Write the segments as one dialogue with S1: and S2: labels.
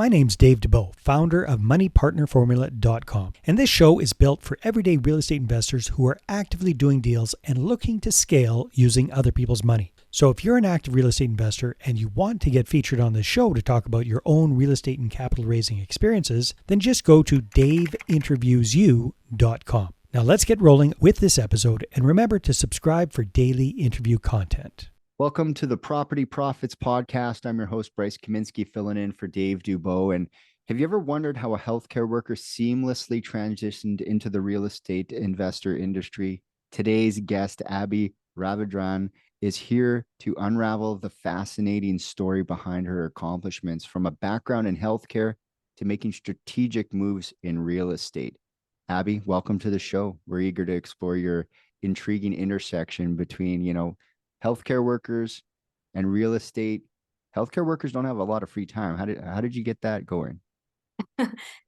S1: My name's Dave Dubeau, founder of MoneyPartnerFormula.com, and this show is built for everyday real estate investors who are actively doing deals and looking to scale using other people's money. So if you're an active real estate investor and you want to get featured on this show to talk about your own real estate and capital raising experiences, then just go to daveinterviewsyou.com. Now let's get rolling with this episode, and remember to subscribe for daily interview content.
S2: Welcome to the Property Profits Podcast. I'm your host, Bryce Kaminsky, filling in for Dave Dubeau. And have you ever wondered how a healthcare worker seamlessly transitioned into the real estate investor industry? Today's guest, Abee Raveendran, is here to unravel the fascinating story behind her accomplishments, from a background in healthcare to making strategic moves in real estate. Abee, welcome to the show. We're eager to explore your intriguing intersection between, healthcare workers and real estate. Healthcare workers don't have a lot of free time. How did you get that going?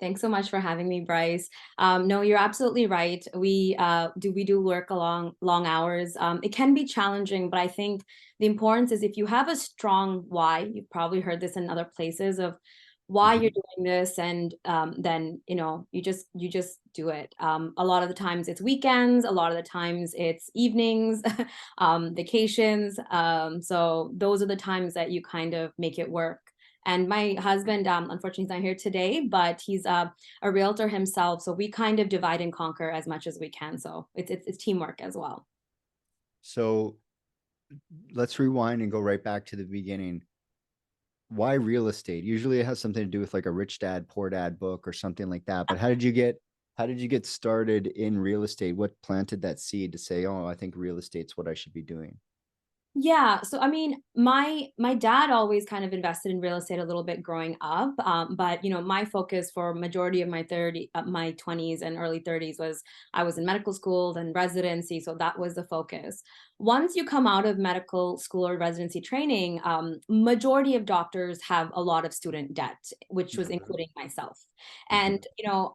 S3: Thanks so much for having me, Bryce. No, you're absolutely right. We do work along long hours. It can be challenging, but I think the importance is, if you have a strong why, you've probably heard this in other places, of why you're doing this, and then you just do it. A lot of the times it's weekends, a lot of the times it's evenings, vacations. So those are the times that you kind of make it work. And my husband, unfortunately, he's not here today, but he's a realtor himself. So we kind of divide and conquer as much as we can. So it's teamwork as well.
S2: So let's rewind and go right back to the beginning. Why real estate? Usually it has something to do with like a Rich Dad, Poor Dad book or something like that. But how did you get started in real estate? What planted that seed to say, oh, I think real estate's what I should be doing?
S3: Yeah, so I mean, my dad always kind of invested in real estate a little bit growing up, but my focus for majority of my 20s and early 30s was, I was in medical school, then residency, so that was the focus. Once you come out of medical school or residency training, majority of doctors have a lot of student debt, which was including myself. And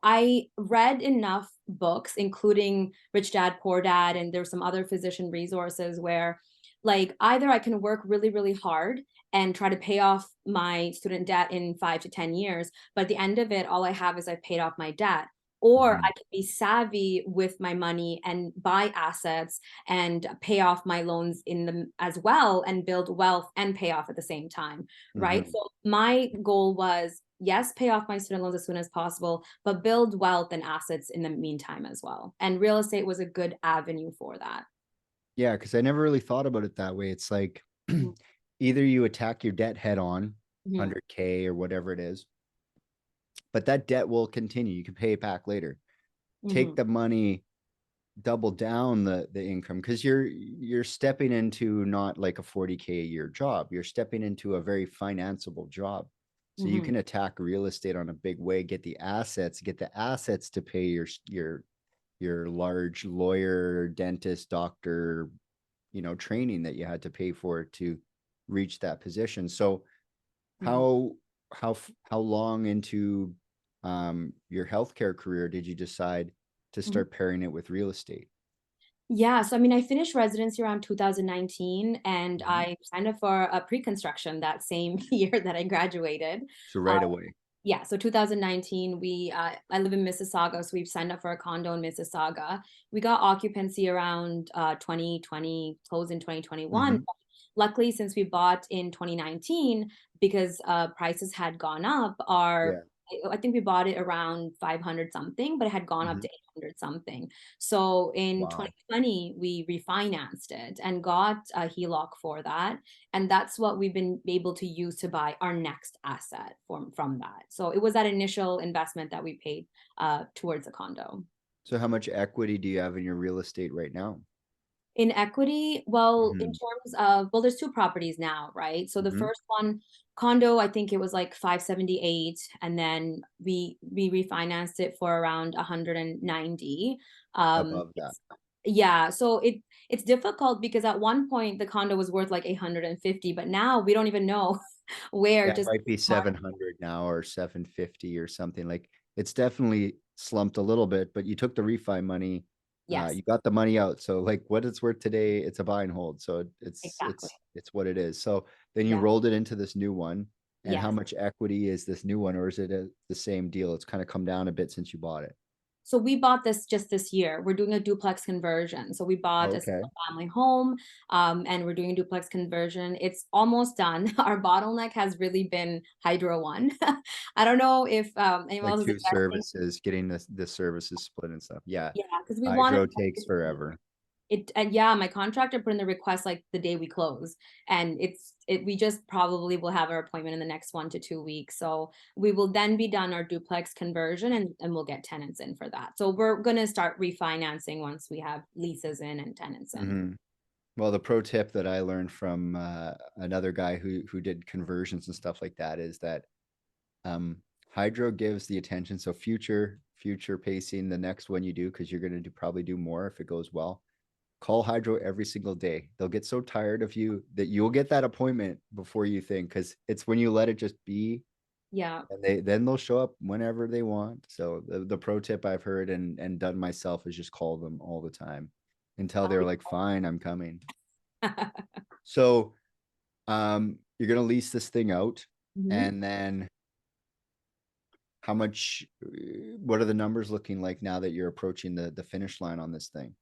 S3: I read enough books, including Rich Dad, Poor Dad, and there's some other physician resources where, like, either I can work really, really hard and try to pay off my student debt in 5 to 10 years, but at the end of it, all I have is I've paid off my debt. Or I can be savvy with my money and buy assets and pay off my loans in them as well, and build wealth and pay off at the same time, right? So my goal was, yes, pay off my student loans as soon as possible, but build wealth and assets in the meantime as well. And real estate was a good avenue for that.
S2: Yeah, because I never really thought about it that way. It's like either you attack your debt head on, 100K or whatever it is, but that debt will continue. You can pay it back later. Take the money, double down the income, because you're stepping into not like a 40K a year job. You're stepping into a very financeable job. So you can attack real estate on a big way, get the assets to pay your large lawyer, dentist, doctor, training that you had to pay for to reach that position. So how long into your healthcare career did you decide to start pairing it with real estate?
S3: Yeah, so I mean, I finished residency around 2019, and I signed up for a pre-construction that same year that I graduated.
S2: So right away.
S3: Yeah, so 2019, I live in Mississauga, so we've signed up for a condo in Mississauga. We got occupancy around 2020, closed in 2021. Luckily, since we bought in 2019, because prices had gone up, I think we bought it around 500 something, but it had gone up to 800 something. So in 2020, we refinanced it and got a HELOC for that. And that's what we've been able to use to buy our next asset from that. So it was that initial investment that we paid towards a condo.
S2: So how much equity do you have in your real estate right now?
S3: In equity, well, in terms of, well, there's two properties now, right? So the first one, condo, I think it was like 578, and then we refinanced it for around 190.
S2: Above that.
S3: Yeah, so it's difficult because at one point the condo was worth like 850, but now we don't even know where.
S2: It might be 700 now or 750 or something. Like, it's definitely slumped a little bit, but you took the refi money.
S3: Yes,
S2: You got the money out. So like what it's worth today, it's a buy and hold. So it's
S3: exactly.
S2: it's what it is. So then you
S3: Yeah.
S2: rolled it into this new one. And how
S3: Yes.
S2: much equity is this new one, or is it the same deal? It's kind of come down a bit since you bought it.
S3: So we bought this just this year. We're doing a duplex conversion. So we bought a
S2: Okay.
S3: single family home, and we're doing a duplex conversion. It's almost done. Our bottleneck has really been Hydro One. I don't know if anyone
S2: Like
S3: else is
S2: two
S3: investing.
S2: services, getting the services split and stuff. Yeah.
S3: Yeah, because we wanted
S2: Hydro takes forever.
S3: it, and yeah, my contractor put in the request like the day we close, and we just probably will have our appointment in the next 1 to 2 weeks. So we will then be done our duplex conversion, and we'll get tenants in for that. So we're gonna start refinancing once we have leases in and tenants in.
S2: Mm-hmm. Well, the pro tip that I learned from another guy who did conversions and stuff like that is that hydro gives the attention. So future pacing, the next one you do, because you're going to probably do more if it goes well. Call hydro every single day. They'll get so tired of you that you'll get that appointment before you think, because it's when you let it just be,
S3: Yeah.
S2: and they'll show up whenever they want. So the pro tip I've heard and done myself is just call them all the time until they're like, fine, I'm coming. So you're gonna lease this thing out,
S3: Mhm.
S2: and then how much, what are the numbers looking like now that you're approaching the finish line on this thing?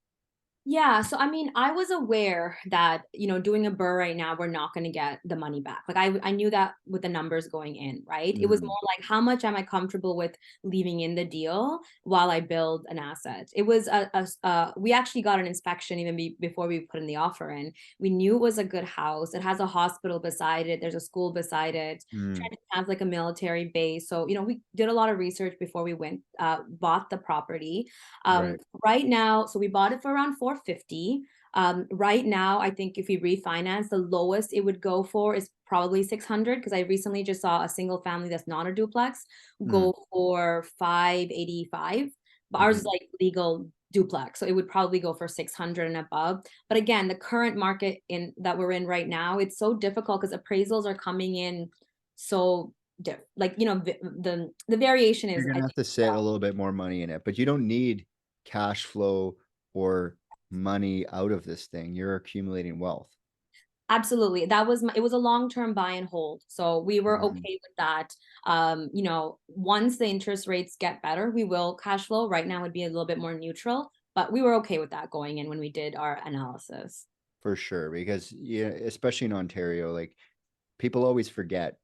S3: Yeah, so I mean, I was aware that, doing a burr right now, we're not going to get the money back. Like I knew that with the numbers going in, right? It was
S2: Mhm.
S3: more like how much am I comfortable with leaving in the deal while I build an asset. It was we actually got an inspection even before we put in the offer in. We knew it was a good house. It has a hospital beside it. There's a school beside it.
S2: Mm.
S3: Trenton has like a military base. So, we did a lot of research before we bought the property.
S2: Right.
S3: Right now, so we bought it for around 450. Right now, I think if we refinance, the lowest it would go for is probably 600, because I recently just saw a single family that's not a duplex
S2: Mm.
S3: go for 585. But ours is
S2: Mhm.
S3: like legal duplex, so it would probably go for 600 and above. But again, the current market in that we're in right now, it's so difficult because appraisals are coming in so like the variation
S2: You're
S3: is, I
S2: gonna have
S3: think.
S2: to sit a little bit more money in it, but you don't need cash flow or money out of this thing. You're accumulating wealth.
S3: Absolutely. It was a long-term buy and hold. So we were
S2: Mhm.
S3: okay with that. Once the interest rates get better, we will cash flow. Right now would be a little bit more neutral, but we were okay with that going in when we did our analysis.
S2: For sure, because yeah, especially in Ontario, like people always forget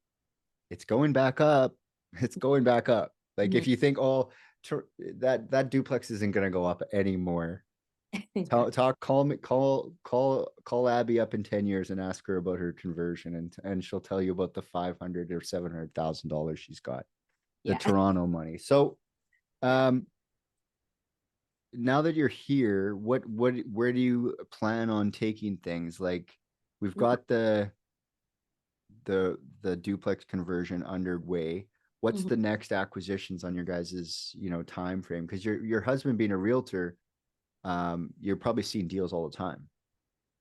S2: it's going back up. It's going back up. Like
S3: Mhm.
S2: if you think, oh, that duplex isn't gonna go up anymore. Call me, call Abby up in 10 years and ask her about her conversion, and she'll tell you about the 500 or $700,000 she's got, the
S3: Yeah.
S2: Toronto money. So, um, now that you're here, where do you plan on taking things? Like we've got the duplex conversion underway. What's
S3: Mhm.
S2: the next acquisitions on your guys's, time frame? Because your husband being a realtor, you're probably seeing deals all the time.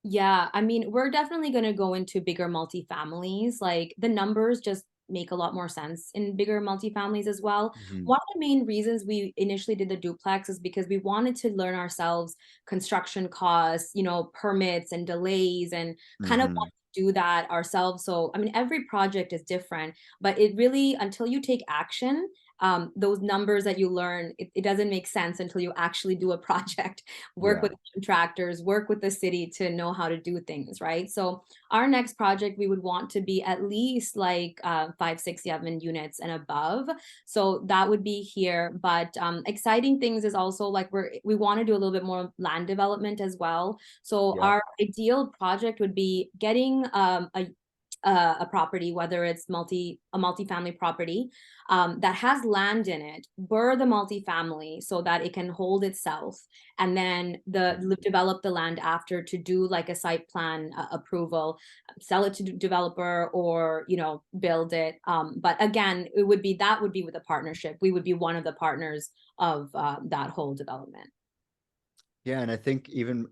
S3: Yeah, I mean, we're definitely going to go into bigger multifamilies. Like the numbers just make a lot more sense in bigger multifamilies as well.
S2: Mhm.
S3: One of the main reasons we initially did the duplex is because we wanted to learn ourselves construction costs, permits and delays, and kind of
S2: Mhm.
S3: want to do that ourselves. So, I mean, every project is different, but it really, until you take action, those numbers that you learn, it doesn't make sense until you actually do a project, work
S2: Yeah.
S3: with contractors, work with the city to know how to do things, right? So our next project, we would want to be at least like 5, 6, 7 units and above. So that would be here. But exciting things is also like we want to do a little bit more land development as well. So
S2: Yeah.
S3: our ideal project would be getting a property, whether it's a multifamily property that has land in it, burr the multifamily so that it can hold itself, and then develop the land after to do like a site plan approval, sell it to developer, or build it. But again, that would be with a partnership. We would be one of the partners of that whole development.
S2: Yeah, and I think even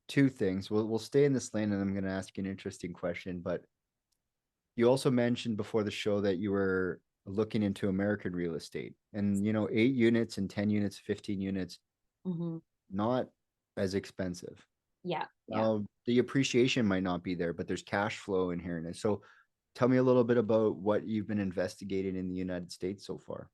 S2: two things. We'll stay in this lane, and I'm going to ask you an interesting question. But you also mentioned before the show that you were looking into American real estate, and 8 units and 10 units, 15 units,
S3: Hmm.
S2: not as expensive.
S3: Yeah, yeah.
S2: Now, the appreciation might not be there, but there's cash flow inherent. And so tell me a little bit about what you've been investigating in the United States so far.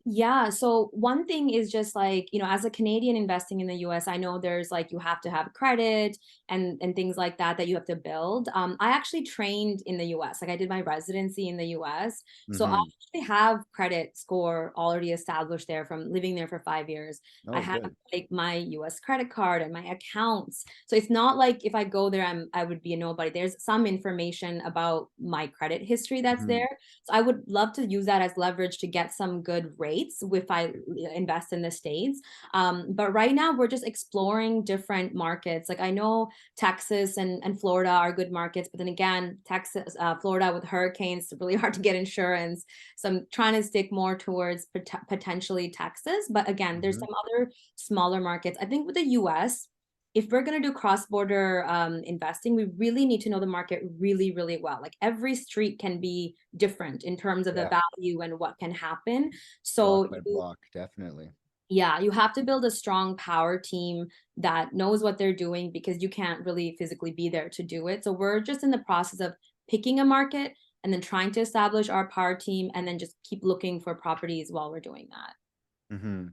S3: Yeah. So one thing is just like, as a Canadian investing in the US, I know there's like you have to have credit and things like that that you have to build. I actually trained in the US. Like I did my residency in the US. So I
S2: Mm-hmm.
S3: actually have credit score already established there from living there for 5 years. I
S2: Oh,
S3: have
S2: good.
S3: like my US credit card and my accounts. So it's not like if I go there, I would be a nobody. There's some information about my credit history that's
S2: Mm-hmm.
S3: there. So I would love to use that as leverage to get some good rates if I invest in the States. But right now we're just exploring different markets. Like I know Texas and Florida are good markets, but then again, Texas, Florida with hurricanes, it's really hard to get insurance. So I'm trying to stick more towards potentially Texas. But again, there's
S2: Mm-hmm.
S3: some other smaller markets. I think with the US, if we're going to do cross-border investing, we really need to know the market really, really well. Like every street can be different in terms of the
S2: Yeah.
S3: value and what can happen.
S2: Block
S3: So
S2: by
S3: you,
S2: block, definitely.
S3: yeah, you have to build a strong power team that knows what they're doing because you can't really physically be there to do it. So we're just in the process of picking a market and then trying to establish our power team and then just keep looking for properties while we're doing that.
S2: Mm-hmm.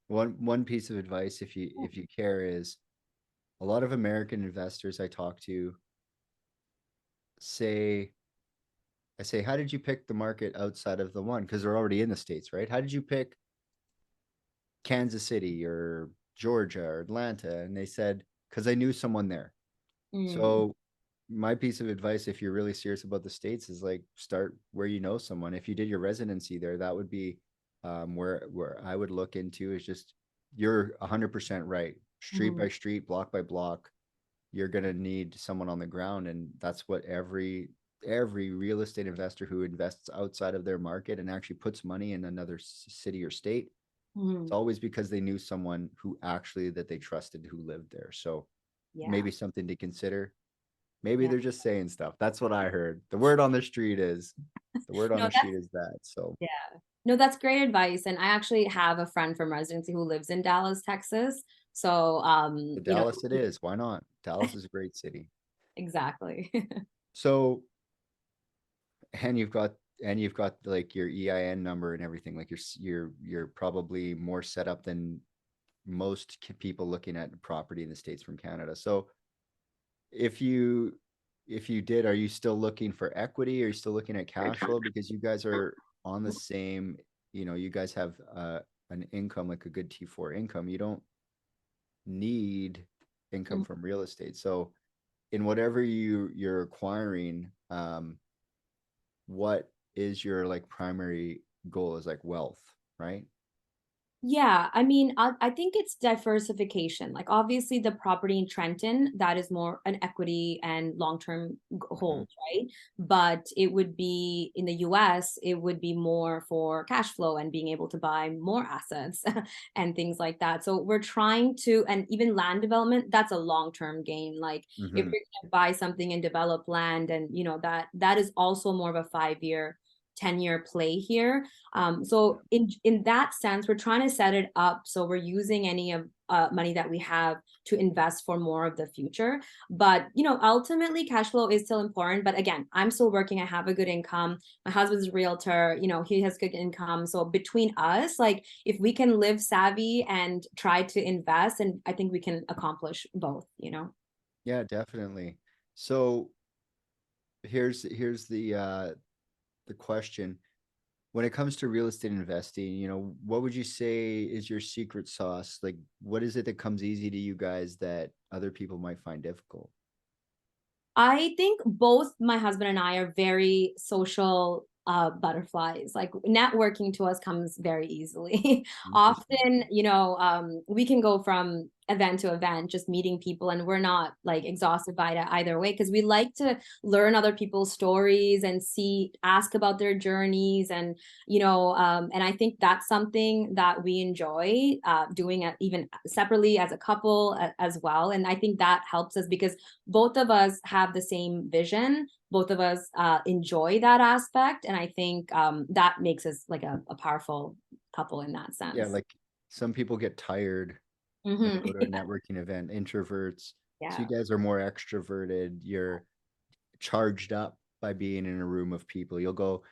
S2: One piece of advice, if you care, is a lot of American investors I talk to say, I say, how did you pick the market outside of the one? Because they're already in the States, right? How did you pick Kansas City or Georgia or Atlanta? And they said, because I knew someone there.
S3: Mm,
S2: So my piece of advice, if you're really serious about the States, is like start where you know someone. If you did your residency there, that would be where I would look into is just you're 100% right. Street
S3: mm,
S2: by street, block by block, you're gonna need someone on the ground, and that's what every real estate investor who invests outside of their market and actually puts money in another city or state, it's
S3: mm.
S2: always because they knew someone who actually that they trusted who lived there. So
S3: Yeah,
S2: maybe something to consider. Maybe
S3: yeah.
S2: they're just saying stuff. That's what I heard. The word on
S3: No,
S2: the street is that. So
S3: yeah. No, that's great advice. And I actually have a friend from residency who lives in Dallas, Texas. So,
S2: the Dallas it is. Why not? Dallas is a great city.
S3: exactly.
S2: So and you've got like your EIN number and everything. Like you're probably more set up than most people looking at property in the States from Canada. So if you if you did, are you still looking for equity? Are you still looking at cash flow? Because you guys are on the same, you guys have an income, like a good T4 income. You don't need income from real estate. So in whatever you're acquiring, what is your like primary goal is like wealth, right?
S3: Yeah, I mean, I think it's diversification. Like, obviously, the property in Trenton, that is more an equity and long-term
S2: Mm-hmm.
S3: hold, right? But it would be in the US, it would be more for cash flow and being able to buy more assets and things like that. So we're trying to, and even land development, that's a long-term gain. Like, if
S2: Mm-hmm.
S3: you're going to buy something and develop land, and that is also more of a 5 year, 10-year play here. So in that sense, we're trying to set it up so we're using any of money that we have to invest for more of the future. But ultimately, cash flow is still important. But again, I'm still working. I have a good income. My husband's a realtor. He has good income. So between us, like if we can live savvy and try to invest, and I think we can accomplish both.
S2: Yeah, definitely. So here's the question. When it comes to real estate investing, what would you say is your secret sauce? Like, what is it that comes easy to you guys that other people might find difficult?
S3: I think both my husband and I are very social butterflies. Like networking to us comes very easily.
S2: Interesting.
S3: Often, we can go from event to event, just meeting people, and we're not like exhausted by it either way because we like to learn other people's stories and ask about their journeys, and I think that's something that we enjoy doing even separately as a couple as well. And I think that helps us because both of us have the same vision, both of us enjoy that aspect, and I think that makes us like a powerful couple in that
S2: Yeah,
S3: sense.
S2: like some people get tired when they
S3: Hmm.
S2: go to a networking event, introverts. So you
S3: Yeah.
S2: guys are more extroverted, you're charged up. by being in a room of people. You'll go,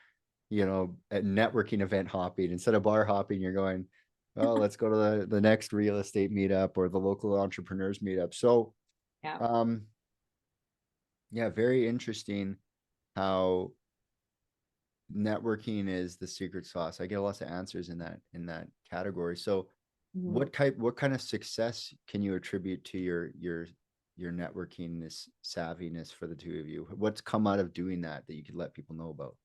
S2: at networking event hopping instead of bar hopping. You're going, oh, let's go to the next real estate meetup or the local entrepreneurs meetup. So,
S3: Yeah.
S2: yeah, very interesting how networking is the secret sauce. I get lots of answers in that category. So
S3: Mhm.
S2: what kind of success can you attribute to your networking savviness for the two of you? What's come out of doing that you could let people know about?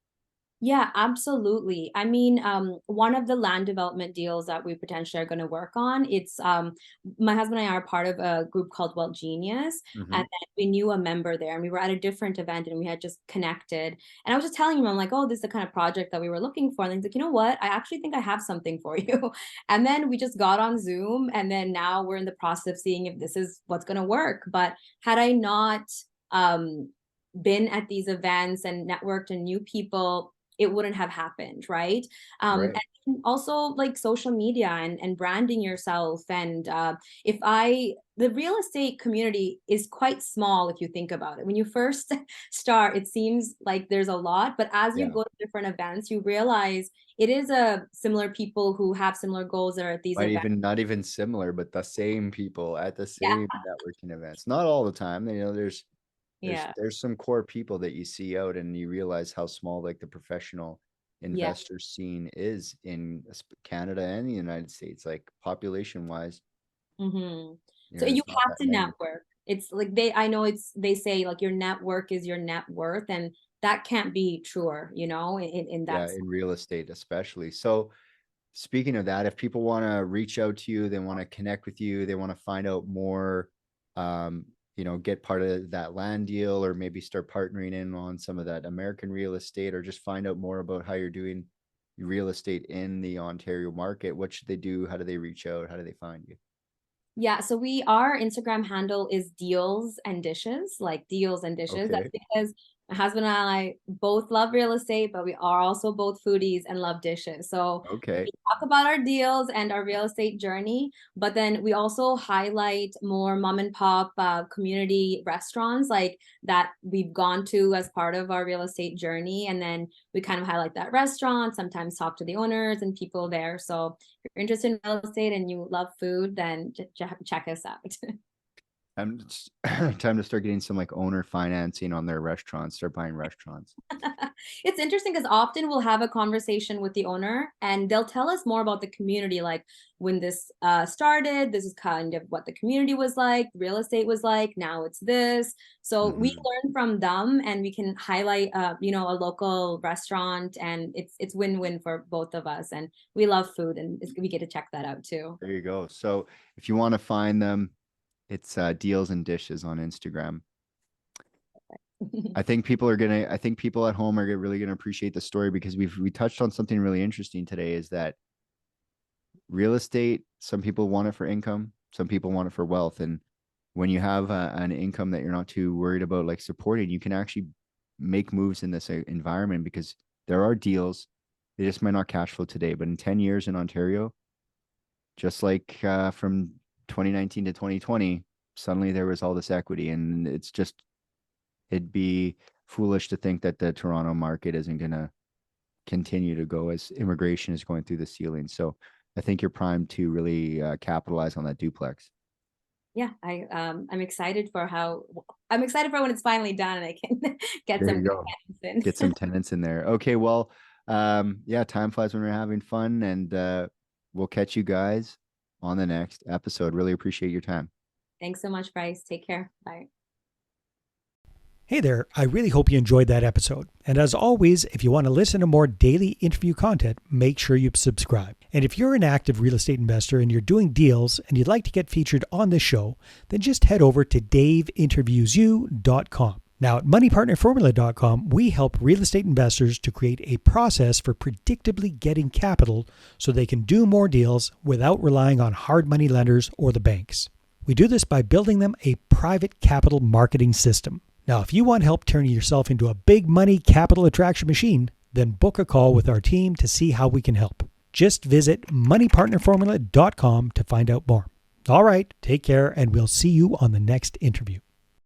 S3: Yeah, absolutely. I mean, one of the land development deals that we potentially are going to work on, it's my husband and I are part of a group called Wealth Genius, and
S2: Mm-hmm.
S3: then we knew a member there, and we were at a different event, and we had just connected. And I was just telling him, I'm like, oh, this is the kind of project that we were looking for. And he's like, you know what? I actually think I have something for you. And then we just got on Zoom, and then now we're in the process of seeing if this is what's going to work. But had I not um, been at these events and networked and knew people, it wouldn't have happened, right?
S2: Right.
S3: And also like social media and branding yourself. And the real estate community is quite small if you think about it. When you first start, it seems like there's a lot, but as you
S2: Yeah.
S3: go to different events, you realize it is a similar people who have similar goals that are at these
S2: Might
S3: events.
S2: even not even similar, but the same people at the
S3: Yeah,
S2: same networking events. Not all the time. There's
S3: yeah,
S2: there's some core people that you see out and you realize how small like the professional
S3: yeah.
S2: investor scene is in Canada and the United States, like population wise.
S3: Hmm. So you
S2: There's not
S3: have
S2: that
S3: to
S2: many.
S3: network. It's like I know they say like your network is your net worth, and that can't be truer, in that
S2: Yeah, in real estate especially. So speaking of that, if people want to reach out to you, they want to connect with you, they want to find out more, um, get part of that land deal, or maybe start partnering in on some of that American real estate, or just find out more about how you're doing real estate in the Ontario market, what should they do? How do they reach out? How do they find you?
S3: Yeah, so our Instagram handle is deals and dishes, like deals and dishes. That's
S2: Okay.
S3: because my husband and I both love real estate, but we are also both foodies and love dishes. So we
S2: Okay.
S3: talk about our deals and our real estate journey, but then we also highlight more mom and pop community restaurants like that we've gone to as part of our real estate journey. And then we kind of highlight that restaurant, sometimes talk to the owners and people there. So you're interested in real estate and you love food, then check us out.
S2: I'm time to start getting some like owner financing on their restaurants, start buying restaurants.
S3: It's interesting because often we'll have a conversation with the owner and they'll tell us more about the community, like when this started, this is kind of what the community was like, real estate was like, now it's this. So we
S2: Mhm.
S3: learn from them and we can highlight, a local restaurant, and it's win-win for both of us. And we love food, and we get to check that out too.
S2: There you go. So if you want to find them, it's Deals and Dishes on Instagram. I think people at home are really gonna appreciate the story because we touched on something really interesting today, is that real estate, some people want it for income, some people want it for wealth. And when you have an income that you're not too worried about like supporting, you can actually make moves in this environment because there are deals. They just might not cash flow today, but in 10 years in Ontario, just like from 2019 to 2020, suddenly there was all this equity. And it'd be foolish to think that the Toronto market isn't going to continue to go as immigration is going through the ceiling. So I think you're primed to really capitalize on that duplex.
S3: Yeah, I'm excited for when it's finally done and I can get
S2: There
S3: some
S2: you
S3: good
S2: go.
S3: tenants
S2: Get
S3: in.
S2: some tenants in there. Okay, well, yeah, time flies when we're having fun, and we'll catch you guys on the next episode. Really appreciate your time.
S3: Thanks so much, Bryce. Take care. Bye.
S1: Hey there, I really hope you enjoyed that episode. And as always, if you want to listen to more daily interview content, make sure you subscribe. And if you're an active real estate investor and you're doing deals and you'd like to get featured on this show, then just head over to daveinterviewyou.com. Now at moneypartnerformula.com, we help real estate investors to create a process for predictably getting capital so they can do more deals without relying on hard money lenders or the banks. We do this by building them a private capital marketing system. Now, if you want help turning yourself into a big money capital attraction machine, then book a call with our team to see how we can help. Just visit moneypartnerformula.com to find out more. All right, take care, and we'll see you on the next interview.